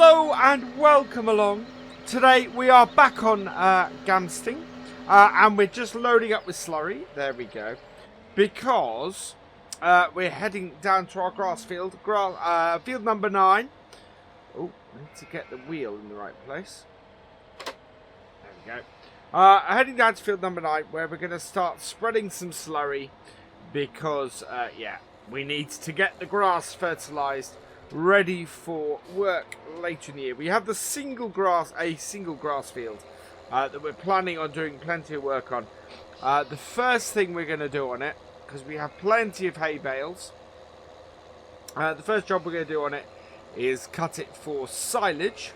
Hello and welcome along. Today we are back on Gamsting and we're just loading up with slurry. There we go. Because we're heading down to our grass field. Field number 9. Oh, I need to get the wheel in the right place. There we go. Heading down to field number 9 where we're going to start spreading some slurry. Because, yeah, we need to get the grass fertilised, ready for work later in the year. We have a single grass field that we're planning on doing plenty of work on. The first thing we're going to do on it, because we have plenty of hay bales, the first job we're going to do on it is cut it for silage.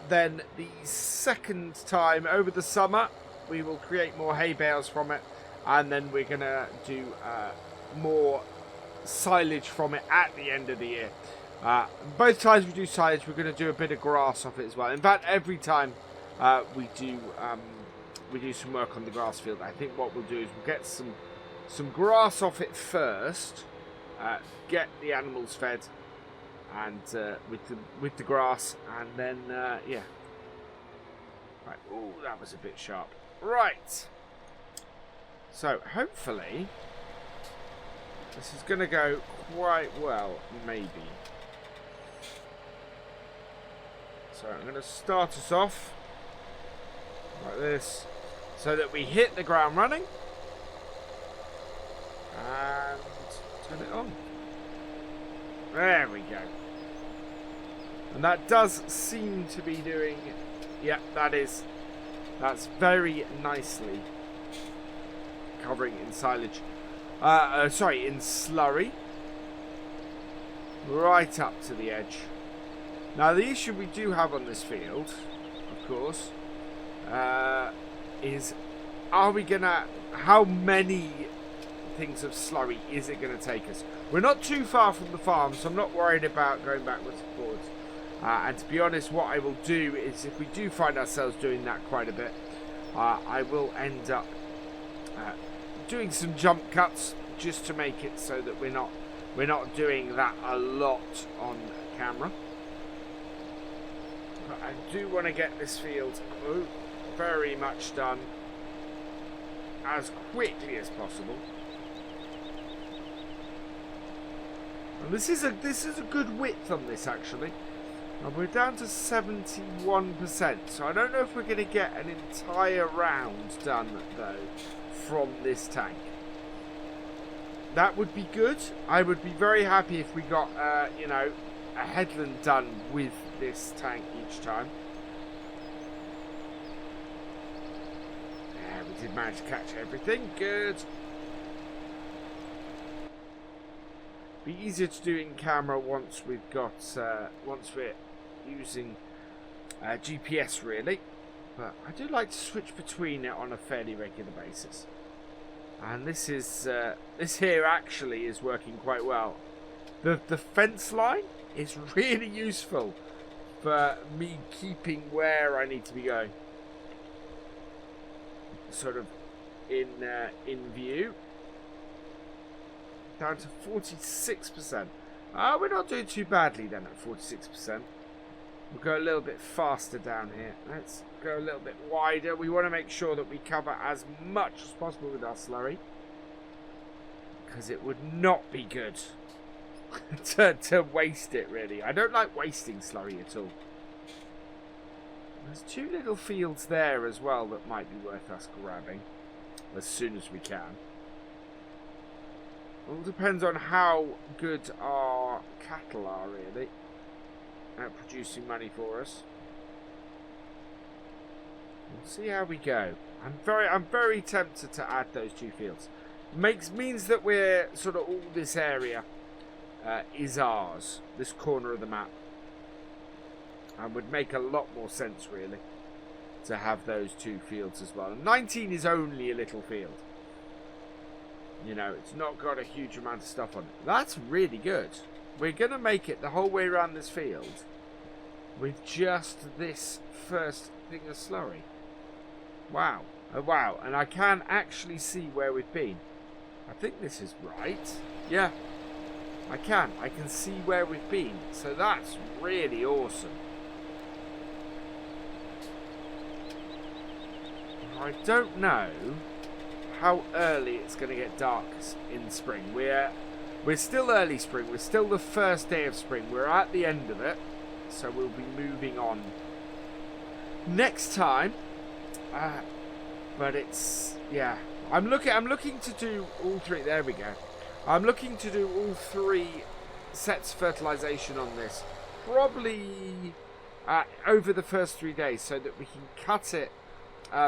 Then the second time over the summer we will create more hay bales from it, and then we're going to do more silage from it at the end of the year. Both times we do silage, we're going to do a bit of grass off it as well. In fact, every time we do some work on the grass field, I think what we'll do is we'll get some grass off it first, get the animals fed, and with the grass, and then yeah. Right. Oh, that was a bit sharp. Right. So hopefully this is going to go quite well, maybe. So I'm going to start us off like this, so that we hit the ground running, and turn it on. There we go. And that does seem to be doing, yeah, that's very nicely covering in silage. In slurry. Right up to the edge. Now the issue we do have on this field, of course, is how many things of slurry is it going to take us? We're not too far from the farm, so I'm not worried about going backwards and forwards. And to be honest, what I will do is, if we do find ourselves doing that quite a bit, I will end up doing some jump cuts just to make it so that we're not doing that a lot on camera. But I do want to get this field very much done as quickly as possible. And this is a good width on this, actually. And we're down to 71%, so I don't know if we're going to get an entire round done though from this tank. That would be good. I would be very happy if we got a headland done with this tank each time. Yeah, we did manage to catch everything. Good. Be easier to do in camera once we've got once we're using GPS, really. But I do like to switch between it on a fairly regular basis. And this here actually is working quite well. The fence line is really useful for me keeping where I need to be going. Sort of in view. Down to 46%. We're not doing too badly then at 46%. We'll go a little bit faster down here. Let's go a little bit wider. We want to make sure that we cover as much as possible with our slurry, because it would not be good to waste it, really. I don't like wasting slurry at all. There's 2 little fields there as well that might be worth us grabbing as soon as we can. It all depends on how good our cattle are, really, at producing money for us. We'll see how we go. I'm very tempted to add those 2 fields. Means that we're sort of all this area is ours. This corner of the map, and would make a lot more sense, really, to have those 2 fields as well. And 19 is only a little field. You know, it's not got a huge amount of stuff on it. That's really good. We're going to make it the whole way around this field with just this first thing of slurry. Wow. Oh, wow. And I can actually see where we've been. I think this is right. Yeah. I can see where we've been. So that's really awesome. I don't know how early it's going to get dark in spring. We're still early spring. We're still the first day of spring. We're at the end of it. So we'll be moving on next time. But it's, yeah. I'm looking to do all three. There we go. I'm looking to do all three sets of fertilization on this. Probably over the first 3 days so that we can cut it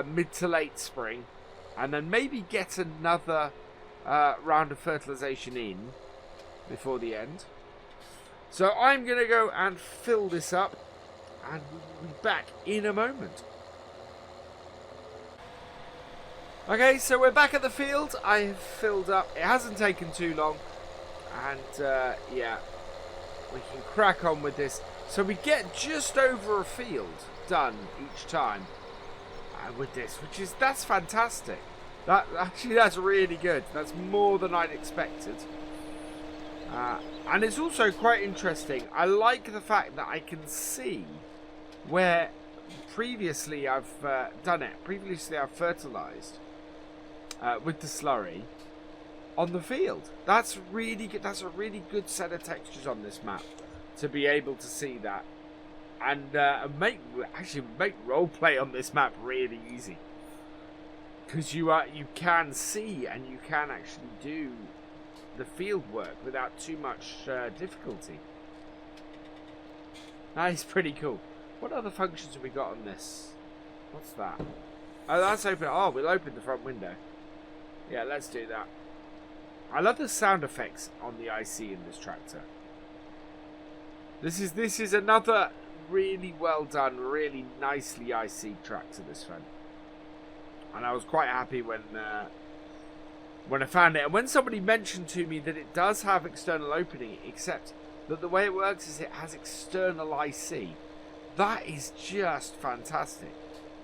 mid to late spring. And then maybe get another round of fertilization in before the end. So I'm going to go and fill this up. And we'll be back in a moment. Okay, so we're back at the field. I have filled up. It hasn't taken too long. And, yeah, we can crack on with this. So we get just over a field done each time with this, that's fantastic. That's really good. That's more than I'd expected. And it's also quite interesting. I like the fact that I can see where previously I've done it. Previously I've fertilized with the slurry on the field. That's really good. That's a really good set of textures on this map to be able to see that, and make roleplay on this map really easy, because you can see and you can actually do the field work without too much difficulty. That is pretty cool. What other functions have we got on this? What's that? Oh, that's open. Oh, we'll open the front window. Yeah, let's do that. I love the sound effects on the IC in this tractor. This is another really well done, really nicely IC tractor, this one. And I was quite happy when I found it. And when somebody mentioned to me that it does have external opening, except that the way it works is it has external IC. That is just fantastic.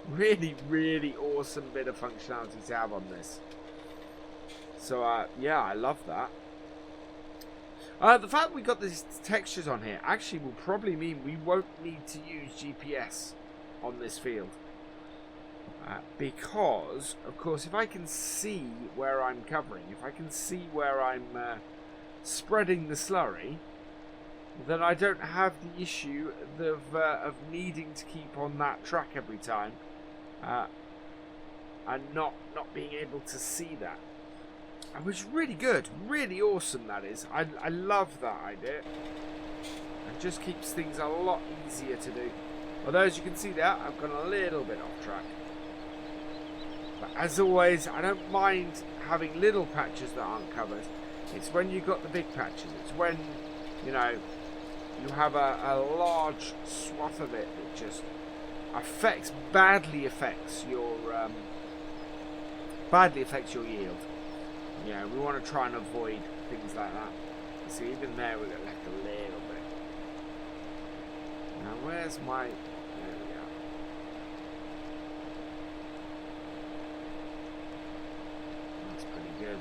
Really, really awesome bit of functionality to have on this. So, yeah, I love that. The fact we got these textures on here actually will probably mean we won't need to use GPS on this field. Because, of course, if I can see where I'm covering, if I can see where I'm spreading the slurry, then I don't have the issue of needing to keep on that track every time and not being able to see that. Which is really good, really awesome, that is. I love that idea. It just keeps things a lot easier to do. Although, as you can see there, I've gone a little bit off track. But as always, I don't mind having little patches that aren't covered. It's when you've got the big patches. It's when, you know, you have a large swath of it that just badly affects your yield. Yeah, we want to try and avoid things like that. See, even there we got left a little bit. Now, where's my... There we go. That's pretty good.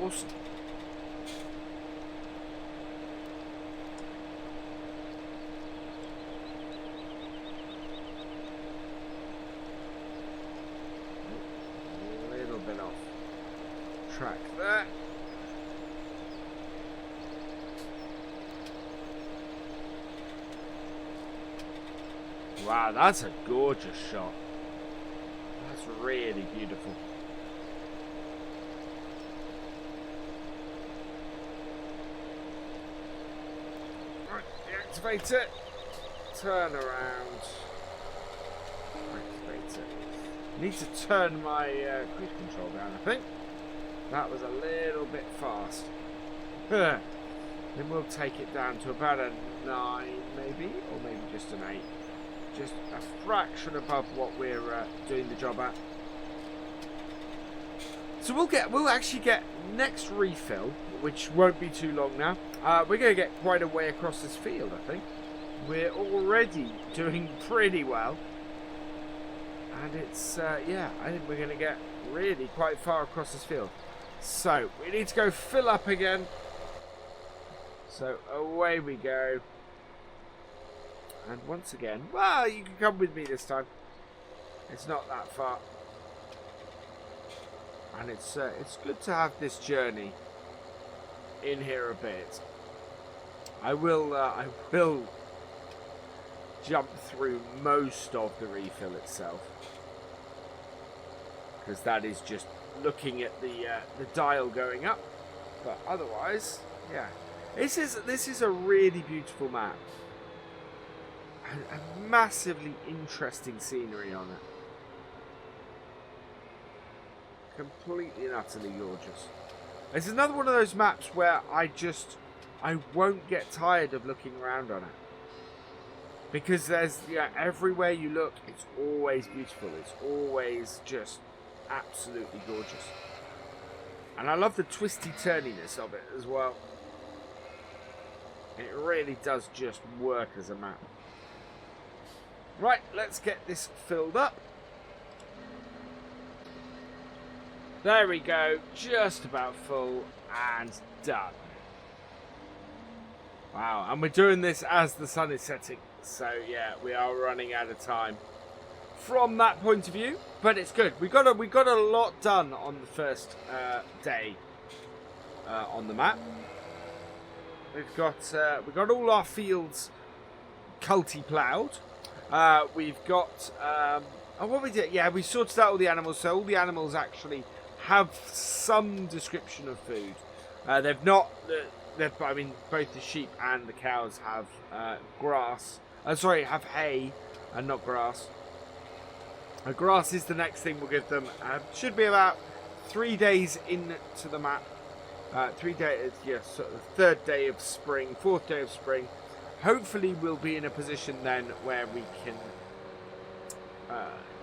Awesome. Track there. Wow, that's a gorgeous shot. That's really beautiful. Right, deactivate it. Turn around. Activate it. Need to turn my cruise control down, I think. That was a little bit fast. Then we'll take it down to about a 9 maybe, or maybe just an 8. Just a fraction above what we're doing the job at. So we'll actually get next refill, which won't be too long now. We're going to get quite a way across this field, I think. We're already doing pretty well. And it's, yeah, I think we're going to get really quite far across this field. So, we need to go fill up again. So, away we go. And once again, well, you can come with me this time. It's not that far. And it's good to have this journey in here a bit. I will jump through most of the refill itself, because that is just looking at the dial going up. But otherwise, yeah, this is a really beautiful map. A massively interesting scenery on it. Completely and utterly gorgeous. It's another one of those maps where I won't get tired of looking around on it. Because there's, yeah, everywhere you look, it's always beautiful. It's always just absolutely gorgeous. And I love the twisty-turniness of it as well. It really does just work as a map. Right, let's get this filled up. There we go, just about full and done. Wow, and we're doing this as the sun is setting. So yeah, we are running out of time from that point of view, but it's good. We got a lot done on the first day on the map. We've got all our fields culti ploughed. We've got oh, what we did? Yeah, we sorted out all the animals, so all the animals actually have some description of food. They've not. I mean, both the sheep and the cows have grass. Have hay and not grass. Grass is the next thing we'll give them. Should be about 3 days into the map. 3 days, yes, so the third day of spring, fourth day of spring. Hopefully, we'll be in a position then where we can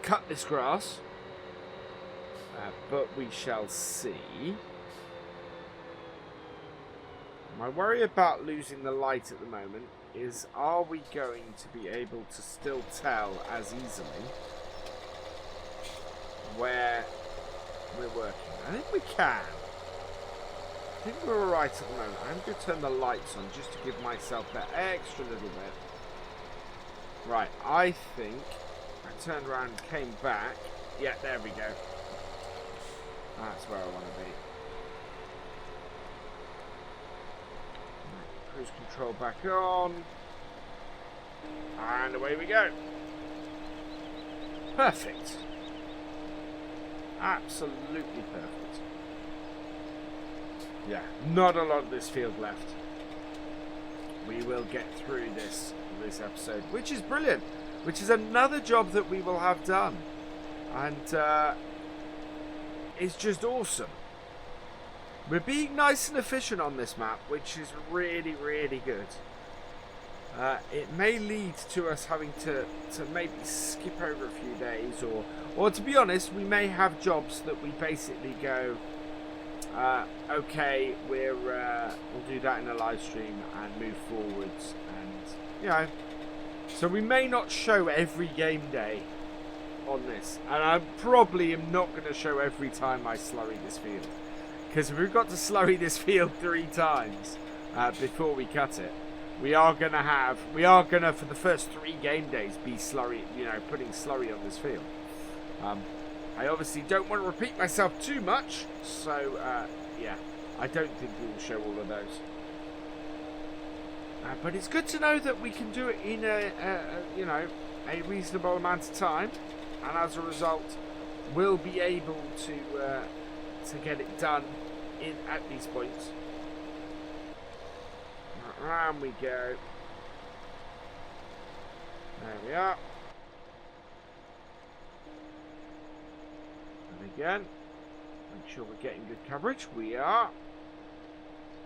cut this grass. But we shall see. My worry about losing the light at the moment is, are we going to be able to still tell as easily where we're working? I think we can. I think we're alright at the moment. I'm going to turn the lights on just to give myself that extra little bit. Right, I think I turned around and came back. Yeah, there we go. That's where I want to be. Cruise control back on. And away we go. Perfect. Absolutely perfect. Yeah, not a lot of this field left. We will get through this episode, which is brilliant. Which is another job that we will have done. And it's just awesome. We're being nice and efficient on this map, which is really, really good. It may lead to us having to maybe skip over a few days, or to be honest, we may have jobs that we basically go, okay, we'll do that in a live stream and move forwards, and you know, so we may not show every game day on this, and I probably am not going to show every time I slurry this field, because if we've got to slurry this field 3 times before we cut it, we are gonna for the first 3 game days be slurry, putting slurry on this field. I obviously don't want to repeat myself too much, so yeah, I don't think we will show all of those. But it's good to know that we can do it in a reasonable amount of time, and as a result, we'll be able to get it done at these points. Around we go. There we are. And again, make sure we're getting good coverage. We are.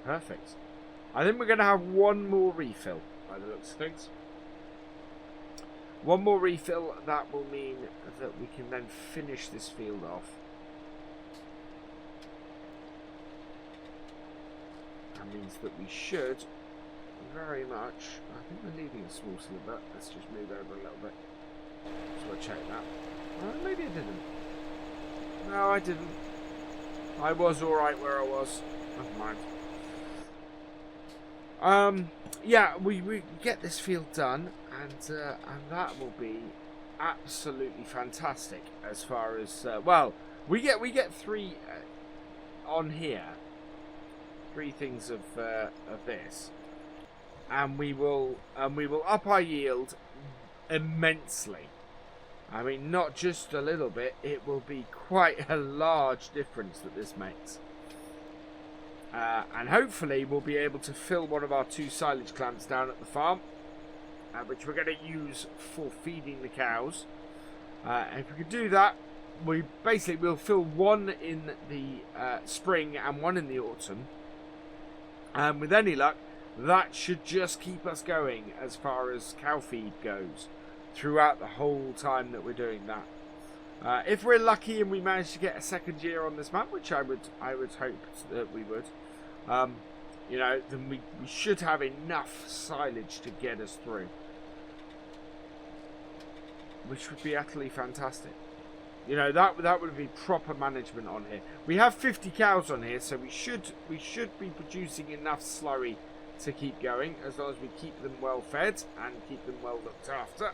Perfect. I think we're going to have one more refill by the looks of things. One more refill, that will mean that we can then finish this field off. That means that we should very much, I think we're leaving a small sliver. Let's just move over a little bit. So we'll check that. Maybe I didn't. No, I didn't. I was alright where I was. Never mind. Yeah, we get this field done, and that will be absolutely fantastic. As far as well, we get 3 on here, 3 things of this, and we will up our yield immensely. I mean, not just a little bit, it will be quite a large difference that this makes. And hopefully we'll be able to fill one of our 2 silage clamps down at the farm, which we're going to use for feeding the cows. And if we can do that, we'll fill one in the spring and one in the autumn. And with any luck, that should just keep us going as far as cow feed goes throughout the whole time that we're doing that. If we're lucky and we manage to get a second year on this map, which I would hope that we would, you know, then we should have enough silage to get us through, which would be utterly fantastic. You know, that would be proper management on here. We have 50 cows on here, so we should be producing enough slurry to keep going, as long as we keep them well fed and keep them well looked after.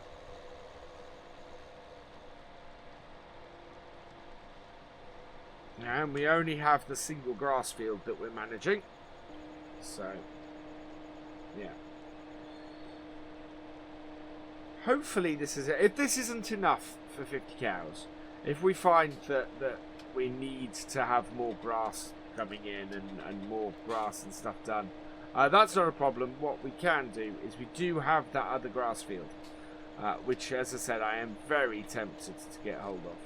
And we only have the single grass field that we're managing. So, yeah. Hopefully this is it. If this isn't enough for 50 cows, if we find that we need to have more grass coming in and more grass and stuff done, that's not a problem. What we can do is we do have that other grass field, which, as I said, I am very tempted to get hold of.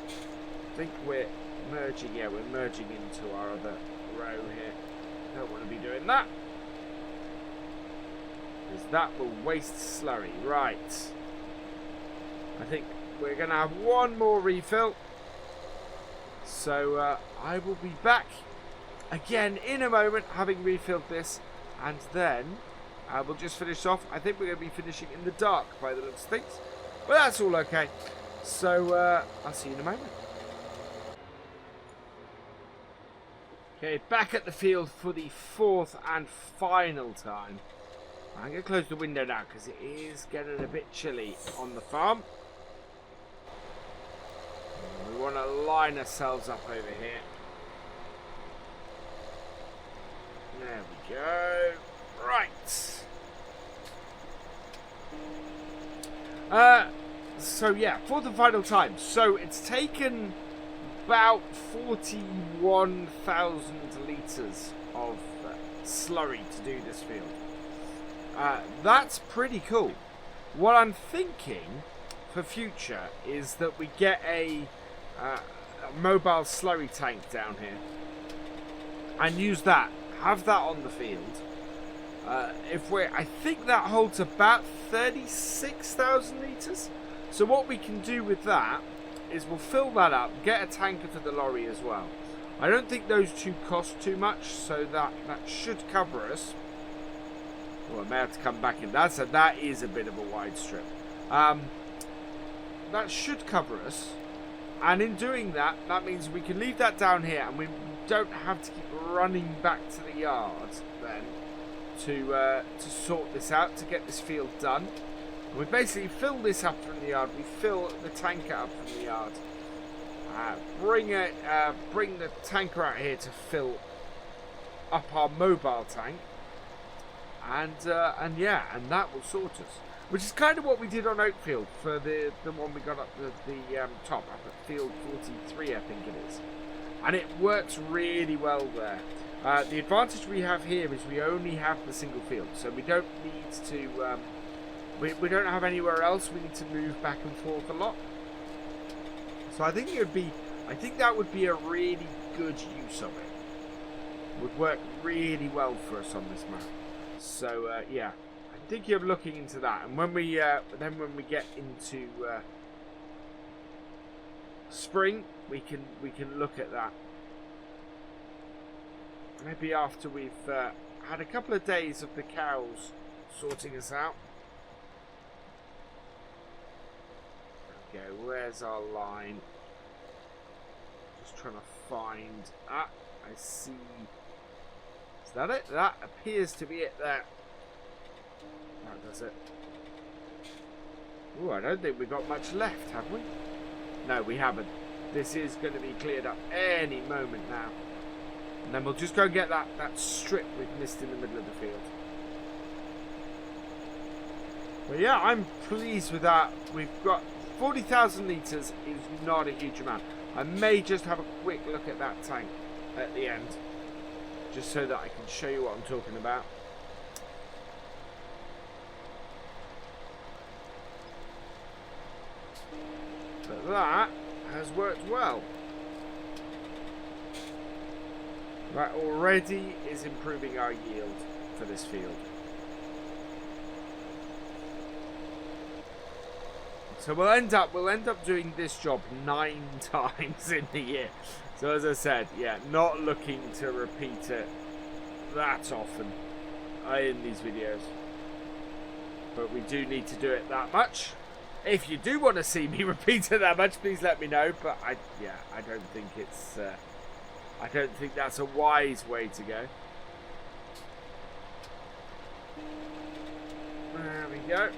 I think we're merging into our other row here. Don't want to be doing that, because that will waste slurry. Right, I think we're going to have one more refill, so I will be back again in a moment, having refilled this, and then we'll just finish off. I think we're going to be finishing in the dark by the looks of things, but that's all okay. So I'll see you in a moment. Okay, back at the field for the 4th and final time. I'm going to close the window now because it is getting a bit chilly on the farm. We want to line ourselves up over here. There we go. Right. So yeah, 4th and final time. So it's taken about 41,000 litres of slurry to do this field. That's pretty cool. What I'm thinking for future is that we get a mobile slurry tank down here and use that. Have that on the field. I think that holds about 36,000 litres. So what we can do with that is we'll fill that up, get a tanker to the lorry as well. I don't think those two cost too much, so that should cover us. Well, I may have to come back in. That is a bit of a wide strip. That should cover us, and in doing that, that means we can leave that down here, and we don't have to keep running back to the yard then to sort this out, to get this field done. And we basically fill this up from the yard. We fill the tanker up from the yard. Bring the tanker out here to fill up our mobile tank, and that will sort us. Which is kind of what we did on Oakfield for the one we got up the top, up at field 43, I think it is. And it works really well there. The advantage we have here is we only have the single field, so we don't need to. We don't have anywhere else. We need to move back and forth a lot. So I think that would be a really good use of it. Would work really well for us on this map. So yeah, I'm thinking of looking into that. And when we get into spring, we can look at that. Maybe after we've had a couple of days of the cows sorting us out. go. Where's our line? Just trying to find... Ah, I see. Is that it? That appears to be it there. That does it. Ooh, I don't think we've got much left, have we? No, we haven't. This is going to be cleared up any moment now. And then we'll just go and get that strip we've missed in the middle of the field. But yeah, I'm pleased with that. We've got 40,000 litres is not a huge amount. I may just have a quick look at that tank at the end, just so that I can show you what I'm talking about. But that has worked well. That already is improving our yield for this field. So we'll end up doing this job 9 times in the year. So as I said, yeah, not looking to repeat it that often in these videos. But we do need to do it that much. If you do want to see me repeat it that much, please let me know. But I don't think it's I don't think that's a wise way to go. There we go.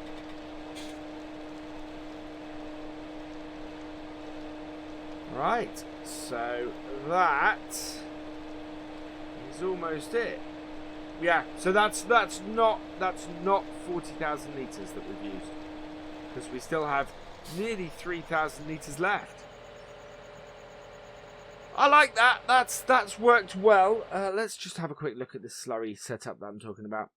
Right, so that is almost it. Yeah, so that's not 40,000 litres that we've used, because we still have nearly 3,000 litres left. I like that. That's worked well. Let's just have a quick look at this slurry setup that I'm talking about.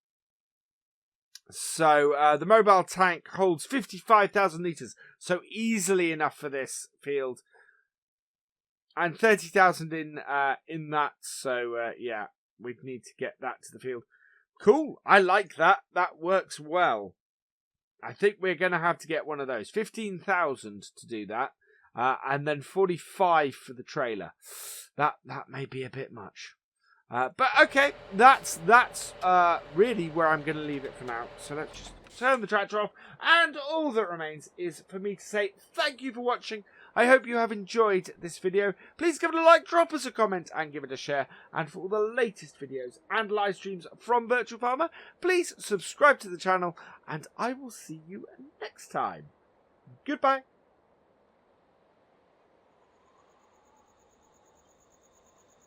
So the mobile tank holds 55,000 litres, so easily enough for this field. And 30,000 in that, so yeah, we'd need to get that to the field. Cool, I like that. That works well. I think we're going to have to get one of those. 15,000 to do that, and then 45 for the trailer. That may be a bit much, but okay, that's really where I'm going to leave it for now. So let's just turn the tractor off, and all that remains is for me to say thank you for watching. I hope you have enjoyed this video. Please give it a like, drop us a comment, and give it a share. And for all the latest videos and live streams from Virtual Farmer, please subscribe to the channel, and I will see you next time. Goodbye.